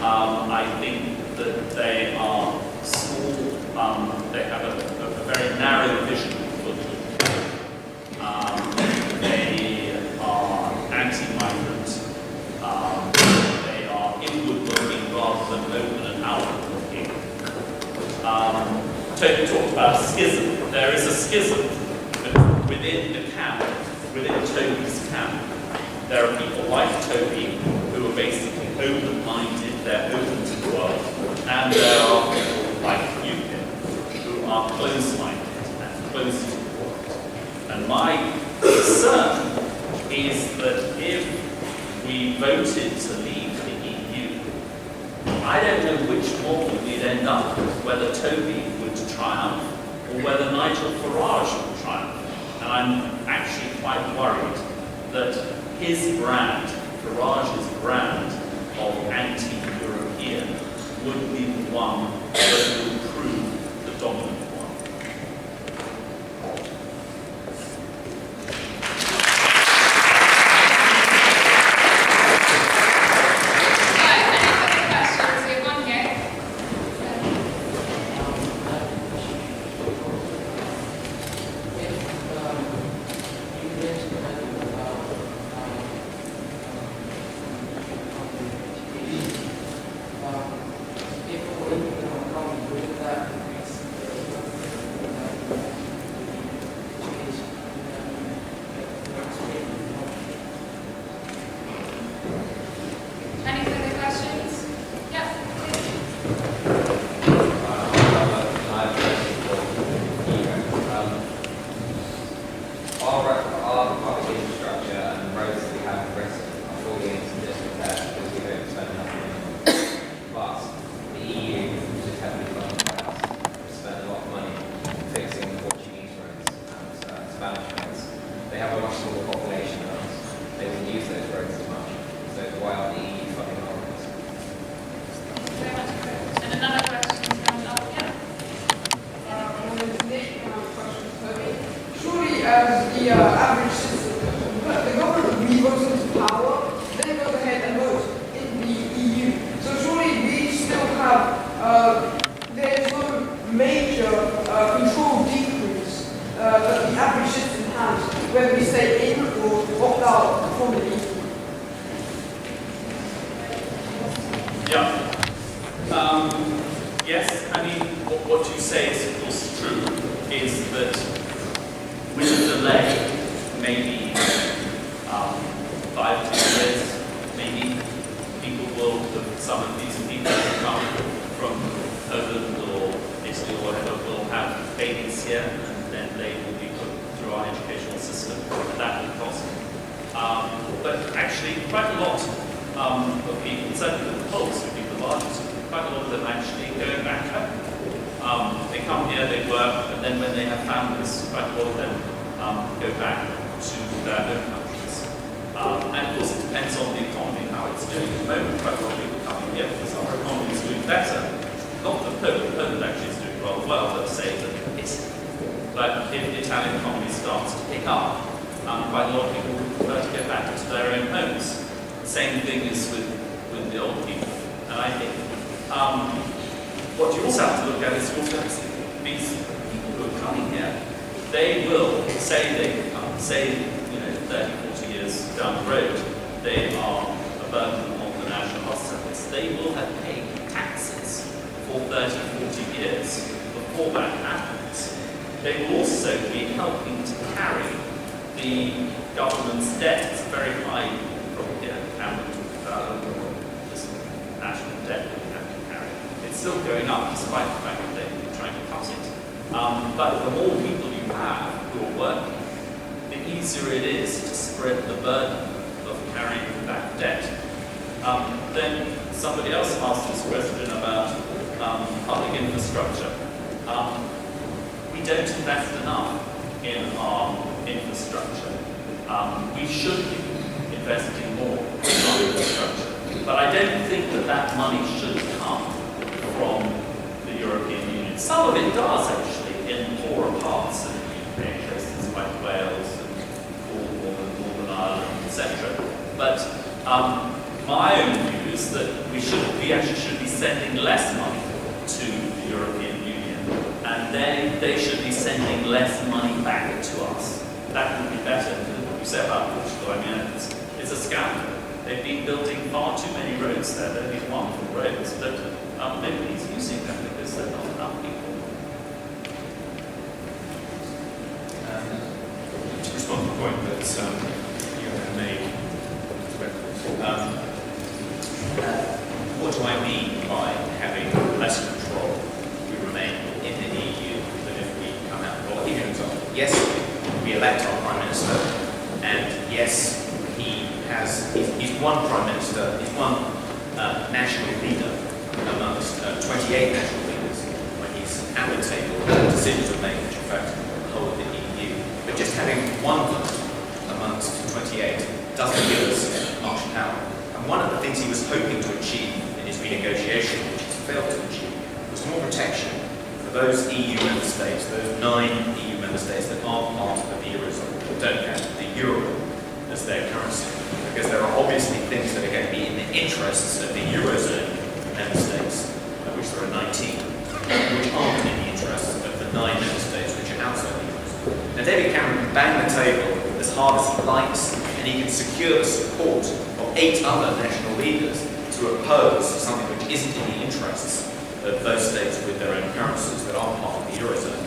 I think that they are small, they have a very narrow vision for the UK. They are anti-migrant, they are inward-looking rather than open and outward-looking. Toby talked about a schism. There is a schism within the camp, within Toby's camp. There are people like Toby who are basically open-minded, they're open to the world, and there are people like UKIP who are close-minded and close to the world. And my concern is that if we voted to leave the EU, I don't know which model we'd end up with, whether Toby would triumph or whether Nigel Farage would triumph. And I'm actually quite worried that his brand, Farage's brand of anti-European, would be the one that would prove the dominant one. Another question from Elkia. as the average citizen. But the government re-votes into power, then goes ahead and votes in the EU. So surely we still have, there's no major control decrease that the average citizen has, whether we stay in or opt out from the EU. Yeah. Yes, I mean, what you say is of course true, is that with a delay, maybe 5 to 10 years, maybe people will, some of these people who come from Poland or Italy or whatever will have babies here, and then they will be put through our educational system, and that will cost. But actually, quite a lot of people, certainly the Poles would be the largest, quite a lot of them actually go back home. They come here, they work, and then when they have families, quite a lot of them go back to their own countries. And of course it depends on the economy, how it's doing at the moment. Quite a lot of people coming here because our economy is doing better. Not that Poland actually is doing rather well, but say that Italy. But if the Italian economy starts to pick up, quite a lot of people prefer to get back to their own homes. Same thing is with the old people. And I think what you also have to look at is also these people who are coming here, they will say they come, say, 30, 40 years down the road, they are a burden on the national health service. They will have paid taxes for 30, 40 years before that happens. They will also be helping to carry the government's debt. It's very high, probably, this national debt that we have to carry. It's still going up despite the fact that they're trying to cut it. But the more people you have who are working, the easier it is to spread the burden of carrying that debt. Then somebody else asked this question about public infrastructure. We don't invest enough in our infrastructure. We should be investing more in our infrastructure. But I don't think that money should come from the European Union. Some of it does actually in poorer parts of the UK, places like Wales and Cornwall and Northern Ireland, etc. But my own view is that we actually should be sending less money to the European Union, and they should be sending less money back to us. That would be better than what you said about Portugal. I mean, it's a scandal. They've been building far too many roads there. They've been wonderful roads, but nobody's using them because there are not enough people. To respond to the point that you have made, what do I mean by having less control if we remain in the EU than if we come out? Well, I'll give you an example. Yes, we elect our Prime Minister, and yes, he's one Prime Minister, he's one national leader amongst 28 national leaders when he's at the table, decisions are made, which in fact the whole of the EU. But just having one vote amongst 28 doesn't give us much power. And one of the things he was hoping to achieve in his renegotiation, which he's failed to achieve, was more protection for those EU member states, those 9 EU member states that aren't part of the Eurozone, or don't have the euro as their currency. Because there are obviously things that are going to be in the interests of the Eurozone member states, of which there are 19, which aren't in the interests of the 9 member states which are outside the Eurozone. Now David Cameron can bang the table as hard as he likes, and he can secure the support of 8 other national leaders to oppose something which isn't in the interests of those states with their own currencies that aren't part of the Eurozone.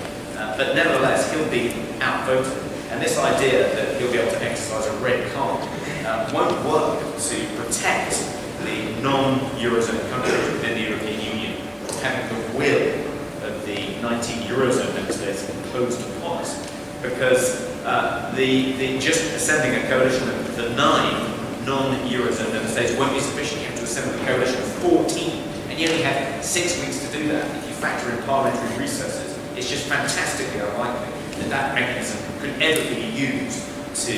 But nevertheless, he'll be outvoted. And this idea that he'll be able to exercise a red card won't work to protect the non-Eurozone countries within the European Union having the will of the 19 Eurozone member states imposed upon us. Because the just assembling a coalition of the 9 non-Eurozone member states won't be sufficient. You have to assemble a coalition of 14, and you only have 6 weeks to do that. If you factor in parliamentary recesses, it's just fantastically unlikely that mechanism could ever be used to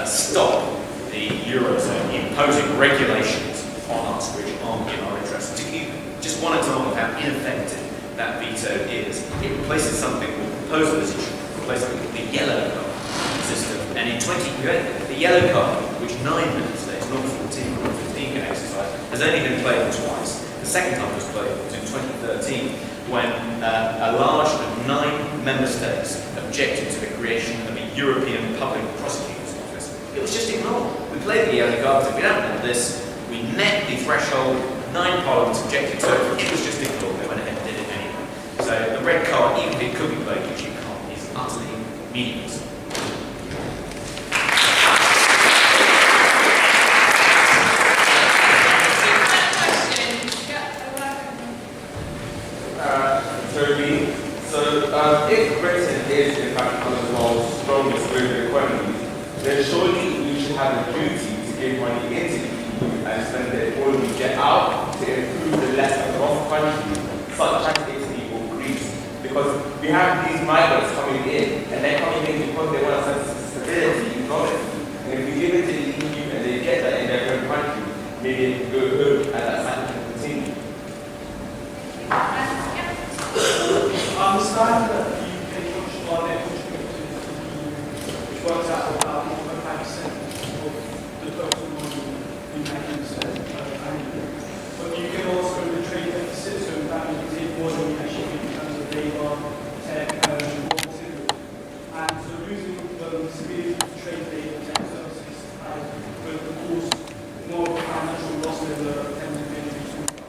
stop the Eurozone imposing regulations on us which aren't in our interests. To give just one example of how ineffective that veto is, it replaces something with proposal as it should replace something with the yellow card. the yellow card, which 9 member states, not 14 or 15, can exercise, has only been played twice. The second time was played in 2013, when a large of 9 member states objected to the creation of a European Public Prosecutor's Office. It was just ignored. We played the yellow card, said we don't want this. We met the threshold. 9 parliaments objected to it. It was just ignored. They went ahead and did it anyway. So the red card, even if it could be played, which you can't, is utterly meaningless. Toby, so if Britain is in fact one of the world's strongest global economies, then surely we should have a duty to give money into the EU and spend it all we get out to improve the lesser off countries such as Italy or Greece. Because we have these migrants coming in, and they're coming in because they want a sense of stability economically. And if we give it to the EU and they get that in their own country, maybe they can go home and that cycle can continue. I understand that the UK contribution to the EU, which works out about 1.5% of the total money we make annually. But you can also the trade deficit, so that means it more than we actually get in terms of labour, tech, raw materials. And so losing the severe trade labour tech services will cause more financial loss than the 10 million we talk about.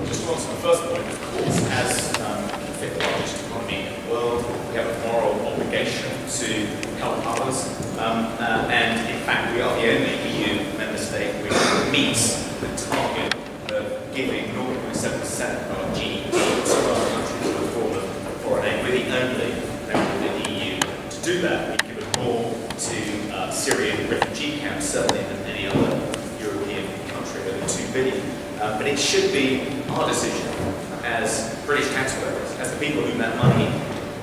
Just to answer the first point, of course, as the fifth largest economy in the world, we have a moral obligation to help others. And in fact, we are the only EU member state which meets the target of giving 0.7% of our GDP to other countries in the form of foreign aid. We're the only member of the EU to do that. We've given more to Syrian refugee camps, certainly, than any other European country, over 2 billion. But it should be our decision as British taxpayers, as the people whom that money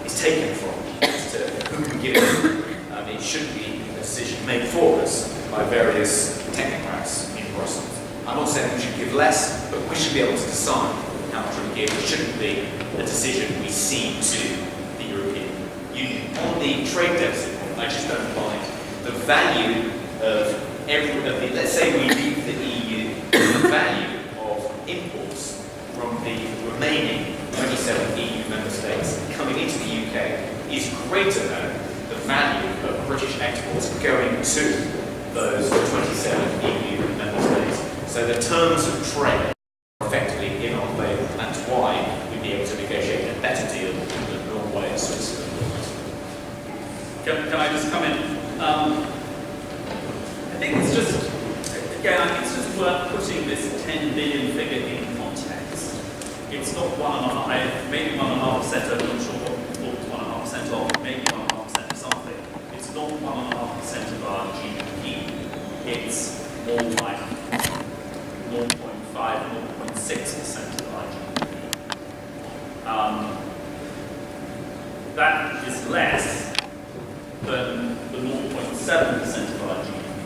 is taken from, as to who can give it. It should be a decision made for us by various technocrats in Brussels. I'm not saying we should give less, but we should be able to decide how much we give. It shouldn't be a decision we cede to the European Union. On the trade deficit point, I just don't find the value of let's say we leave the EU, the value of imports from the remaining 27 EU member states coming into the UK is greater than the value of British exports going to those 27 EU member states. So the terms of trade are effectively in our favour. That's why we'd be able to negotiate a better deal than Norway and Switzerland. Can I just come in? I think it's just, again, I think it's just worth putting this 10 billion figure in context. It's not 1.5%, maybe 1.5%, I'm not sure what it's 1.5% of, maybe 1.5% of something. It's not 1.5% of our GDP. It's more like 0.5, 0.6% of our GDP. That is less than the 0.7% of our GDP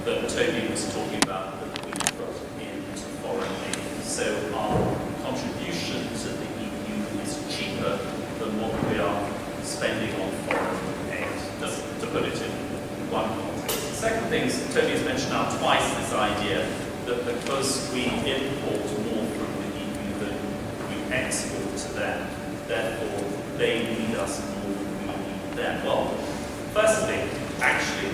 that Toby was talking about that we put into foreign aid. So our contribution to the EU is cheaper than what we are spending on foreign aid, just to put it in one context. The second thing is, Toby has mentioned now twice this idea that because we import more from the EU than we export to them, therefore they need us more than we need them. Well, firstly, actually,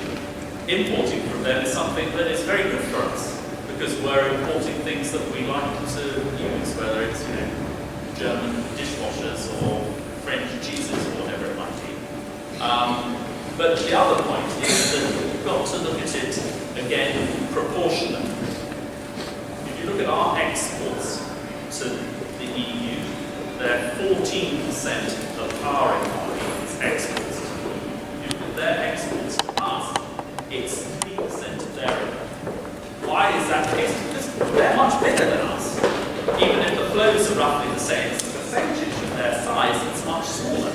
importing from them is something that is very good for us because we're importing things that we like to use, whether it's German dishwashers or French cheeses or whatever it might be. But the other point is that we've got to look at it again proportionately. If you look at our exports to the EU, they're 14% of our economy is exports to the EU. If you look at their exports to us, it's 3% of their economy. Why is that the case? Because they're much bigger than us. Even if the flows are roughly the same, it's a percentage of their size, it's much smaller.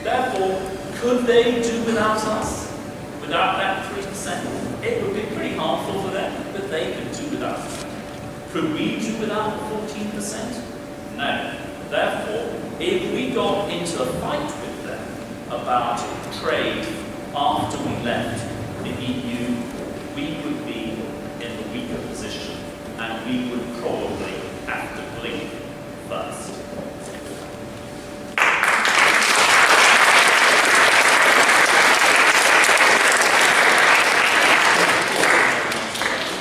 Therefore, could they do without us? Without that 3%? It would be pretty harmful for them, but they could do without us. Could we do without the 14%? No. Therefore, if we got into a fight with them about trade after we left the EU, we would be in the weaker position, and we would probably have to blink first.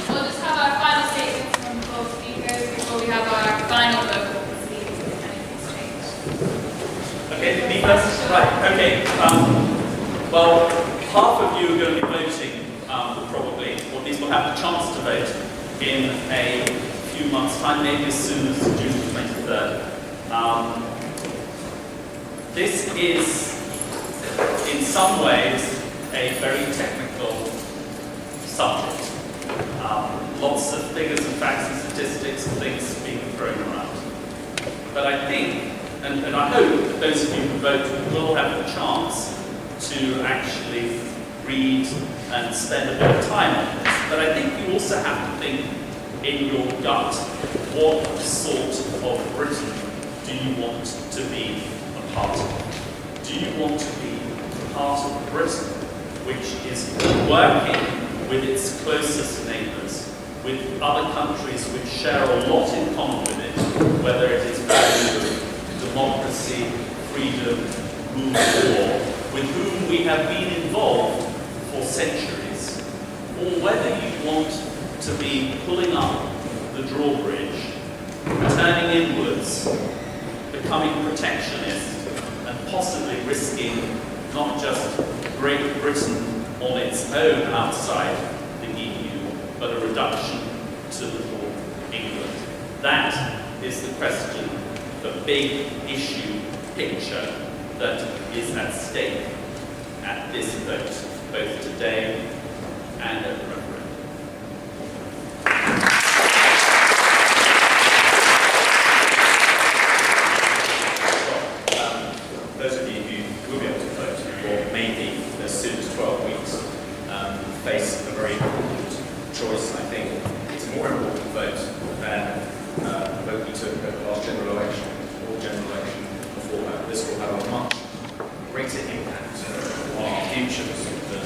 We'll just have our final statements from both speakers before we have our final vote to see if anything's changed. Okay, me first? Right, okay. Well, half of you are going to be voting, probably, or at least will have the chance to vote in a few months' time, maybe as soon as June 23rd. This is, in some ways, a very technical subject. Lots of figures and facts and statistics and things being thrown around. But I think, and I hope that those of you who vote will have the chance to actually read and spend a bit of time on this. But I think you also have to think in your gut, what sort of Britain do you want to be a part of? Do you want to be part of Britain which is working with its closest neighbours, with other countries which share a lot in common with it, whether it is values of democracy, freedom, rule of law, with whom we have been involved for centuries, or whether you want to be pulling up the drawbridge, turning inwards, becoming protectionist, and possibly risking not just Great Britain on its own outside the EU, but a reduction to little England. That is the question, the big issue picture that is at stake at this vote, both today and at the referendum. Those of you who will be able to vote, or maybe as soon as 12 weeks, face a very important choice. I think it's a more important vote than the vote we took at the last general election, or general election before that. This will have a much greater impact on our futures than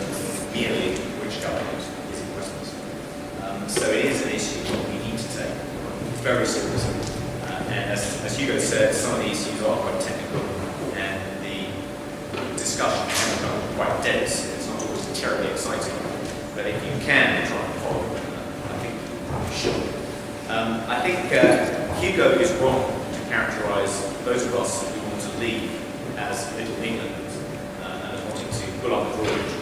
merely which government is in Christmas. So it is an issue that we need to take very seriously. And as Hugo said, some of the issues are quite technical, and the discussion can become quite dense. It's not always terribly exciting. But if you can try and follow them, I think you should. I think Hugo is wrong to characterise those of us who want to leave as Little England and wanting to pull up the drawbridge.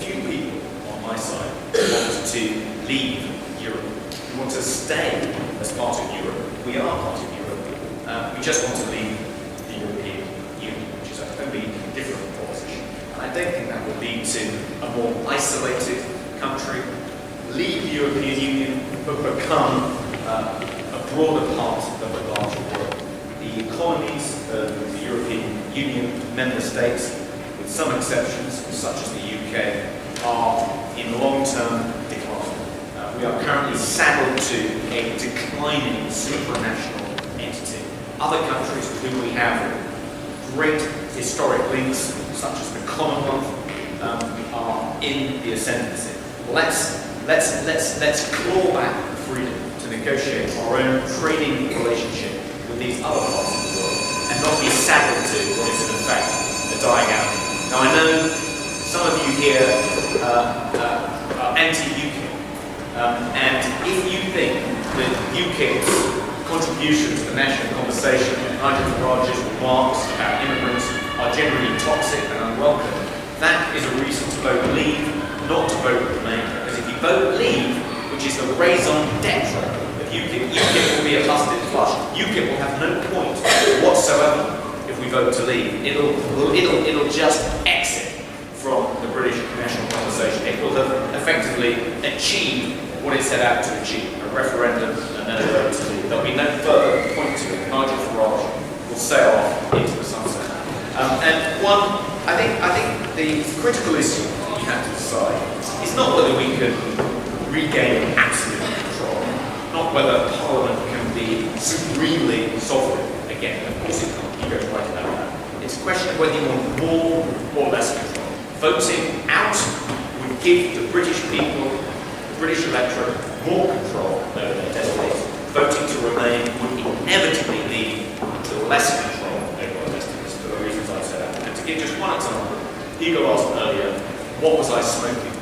Few people on my side want to leave Europe. We want to stay as part of Europe. We are part of Europe. We just want to leave the European Union, which is a totally different proposition. And I don't think that would lead to a more isolated country, leave the European Union, but become a broader part of the larger world. The economies of the European Union member states, with some exceptions, such as the UK, are in long-term decline. We are currently saddled to a declining supranational entity. Other countries with whom we have great historic links, such as the Commonwealth, are in the ascendancy. Let's claw back the freedom to negotiate our own trading relationship with these other parts of the world, and not be saddled to what is in fact a dying out. Now I know some of you here are anti-UKIP, and if you think that UKIP's contribution to the national conversation, Nigel Farage's remarks about immigrants are generally toxic and unwelcome, that is a reason to vote Leave, not to vote Remain. Because if you vote Leave, which is the raison d'etre of UKIP, UKIP will be a busted flush. UKIP will have no point whatsoever if we vote to leave. It'll just exit from the British national conversation. It will have effectively achieved what it set out to achieve, a referendum and then a vote to leave. There'll be no further point to it. Nigel Farage will sail off into the sunset. I think the critical issue we have to decide is not whether we can regain absolute control, not whether Parliament can be supremely sovereign again. Of course it can't. You go right about that. It's a question of whether you want more or less control. Voting out would give the British people, the British electorate, more control over their destinies. Voting to remain would inevitably lead to less control over our destinies for the reasons I said. And to give just one example, Hugo asked earlier, what was I smoking?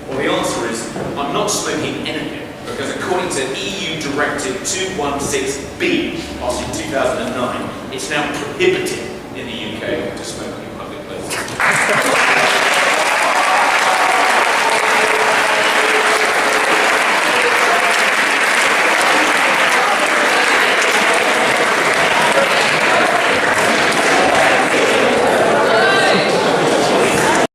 Well, the answer is, I'm not smoking anything, because according to EU Directive 216B, passed in 2009, it's now prohibited in the UK to smoke in public places.